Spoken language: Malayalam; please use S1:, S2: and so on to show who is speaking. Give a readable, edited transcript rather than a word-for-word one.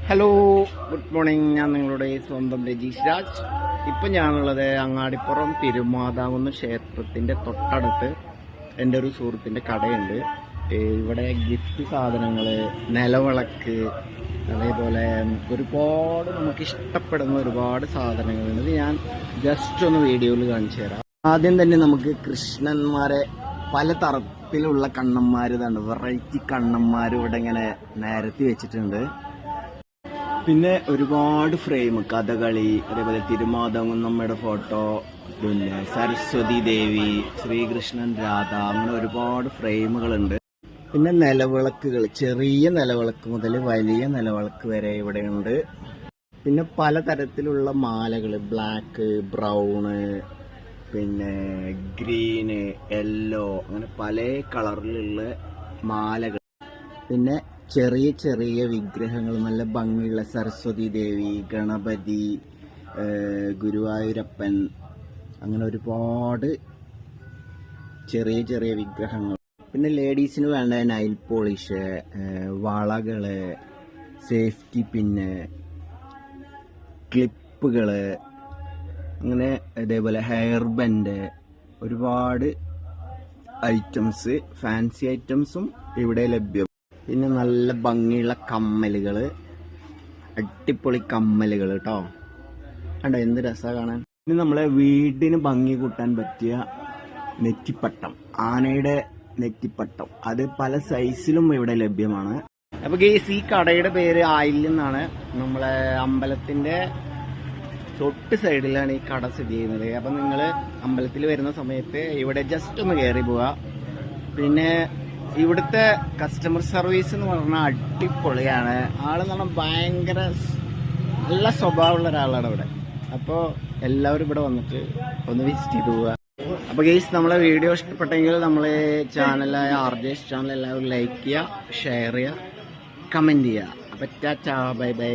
S1: Hello, good morning. ഞാൻ നിങ്ങളുടെ സ്വന്തം രജീഷ് രാജ്. ഇപ്പം ഞാനുള്ളത് അങ്ങാടിപ്പുറം തിരുമാതാകുന്ന ക്ഷേത്രത്തിൻ്റെ തൊട്ടടുത്ത് എൻ്റെ ഒരു സുഹൃത്തിൻ്റെ കടയുണ്ട്. ഇവിടെ ഗിഫ്റ്റ് സാധനങ്ങൾ, നിലവിളക്ക്, അതേപോലെ ഒരുപാട് നമുക്ക് ഇഷ്ടപ്പെടുന്ന ഒരുപാട് സാധനങ്ങളുണ്ട്. ഇത് ഞാൻ ജസ്റ്റ് ഒന്ന് വീഡിയോയിൽ കാണിച്ചു തരാം. ആദ്യം തന്നെ നമുക്ക് കൃഷ്ണന്മാരെ, പല തരത്തിലുള്ള കണ്ണന്മാർ, ഇതാണ് വെറൈറ്റി കണ്ണന്മാർ ഇവിടെ ഇങ്ങനെ നിരത്തി വെച്ചിട്ടുണ്ട്. പിന്നെ ഒരുപാട് ഫ്രെയിം, കഥകളി, അതേപോലെ തിരുമാതാകുന്നമ്മയുടെ ഫോട്ടോ, പിന്നെ സരസ്വതി ദേവി, ശ്രീകൃഷ്ണൻ, രാധ, അങ്ങനെ ഒരുപാട് ഫ്രെയിമുകളുണ്ട്. പിന്നെ നിലവിളക്കുകൾ, ചെറിയ നിലവിളക്ക് മുതൽ വലിയ നിലവിളക്ക് വരെ ഇവിടെയുണ്ട്. പിന്നെ പലതരത്തിലുള്ള മാലകൾ, ബ്ലാക്ക്, ബ്രൗണ്, പിന്നെ ഗ്രീന്, യെല്ലോ, അങ്ങനെ പല കളറിലുള്ള മാലകൾ. പിന്നെ ചെറിയ ചെറിയ വിഗ്രഹങ്ങൾ, നല്ല ഭംഗിയുള്ള സരസ്വതി ദേവി, ഗണപതി, ഗുരുവായൂരപ്പൻ, അങ്ങനെ ഒരുപാട് ചെറിയ ചെറിയ വിഗ്രഹങ്ങൾ. പിന്നെ ലേഡീസിന് വേണ്ട നൈൽ പോളിഷ്, വളകള്, സേഫ്റ്റി പിന്ന്, ക്ലിപ്പുകള്, അങ്ങനെ അതേപോലെ ഹെയർ ബാൻഡ്, ഒരുപാട് ഐറ്റംസ്, ഫാൻസി ഐറ്റംസും ഇവിടെ ലഭ്യം. പിന്നെ നല്ല ഭംഗിയുള്ള കമ്മലുകൾ, അടിപൊളി കമ്മലുകൾ കേട്ടോ. കണ്ടോ എന്ത് രസമാണ് കാണാൻ. ഇനി നമ്മളെ വീടിന് ഭംഗി കൂട്ടാൻ പറ്റിയ നെറ്റിപ്പട്ടം, ആനയുടെ നെറ്റിപ്പട്ടം, അത് പല സൈസിലും ഇവിടെ ലഭ്യമാണ്. അപ്പൊ ഗെയ്സ്, ഈ കടയുടെ പേര് ആയില്യം എന്നാണ്. നമ്മളെ അമ്പലത്തിന്റെ തൊട്ട് സൈഡിലാണ് ഈ കട സ്ഥിതി ചെയ്യുന്നത്. അപ്പൊ നിങ്ങൾ അമ്പലത്തിൽ വരുന്ന സമയത്ത് ഇവിടെ ജസ്റ്റ് ഒന്ന് കയറി പോവുക. പിന്നെ ഇവിടുത്തെ കസ്റ്റമർ സർവീസ് എന്ന് പറഞ്ഞാൽ അടിപൊളിയാണ്. ആളെന്ന് പറഞ്ഞാൽ ഭയങ്കര നല്ല സ്വഭാവമുള്ള ഒരാളാണ് ഇവിടെ. അപ്പോൾ എല്ലാവരും ഇവിടെ വന്നിട്ട് ഒന്ന് വിസിറ്റ് ചെയ്ത് പോവുക. അപ്പോൾ ഗെയ്സ്, നമ്മളെ വീഡിയോ ഇഷ്ടപ്പെട്ടെങ്കിൽ നമ്മളെ ചാനലായ RJS ചാനൽ എല്ലാവരും ലൈക്ക് ചെയ്യുക, ഷെയർ ചെയ്യുക, കമൻറ്റ് ചെയ്യുക. അപ്പോൾ ടാറ്റാ, ബൈ ബൈ.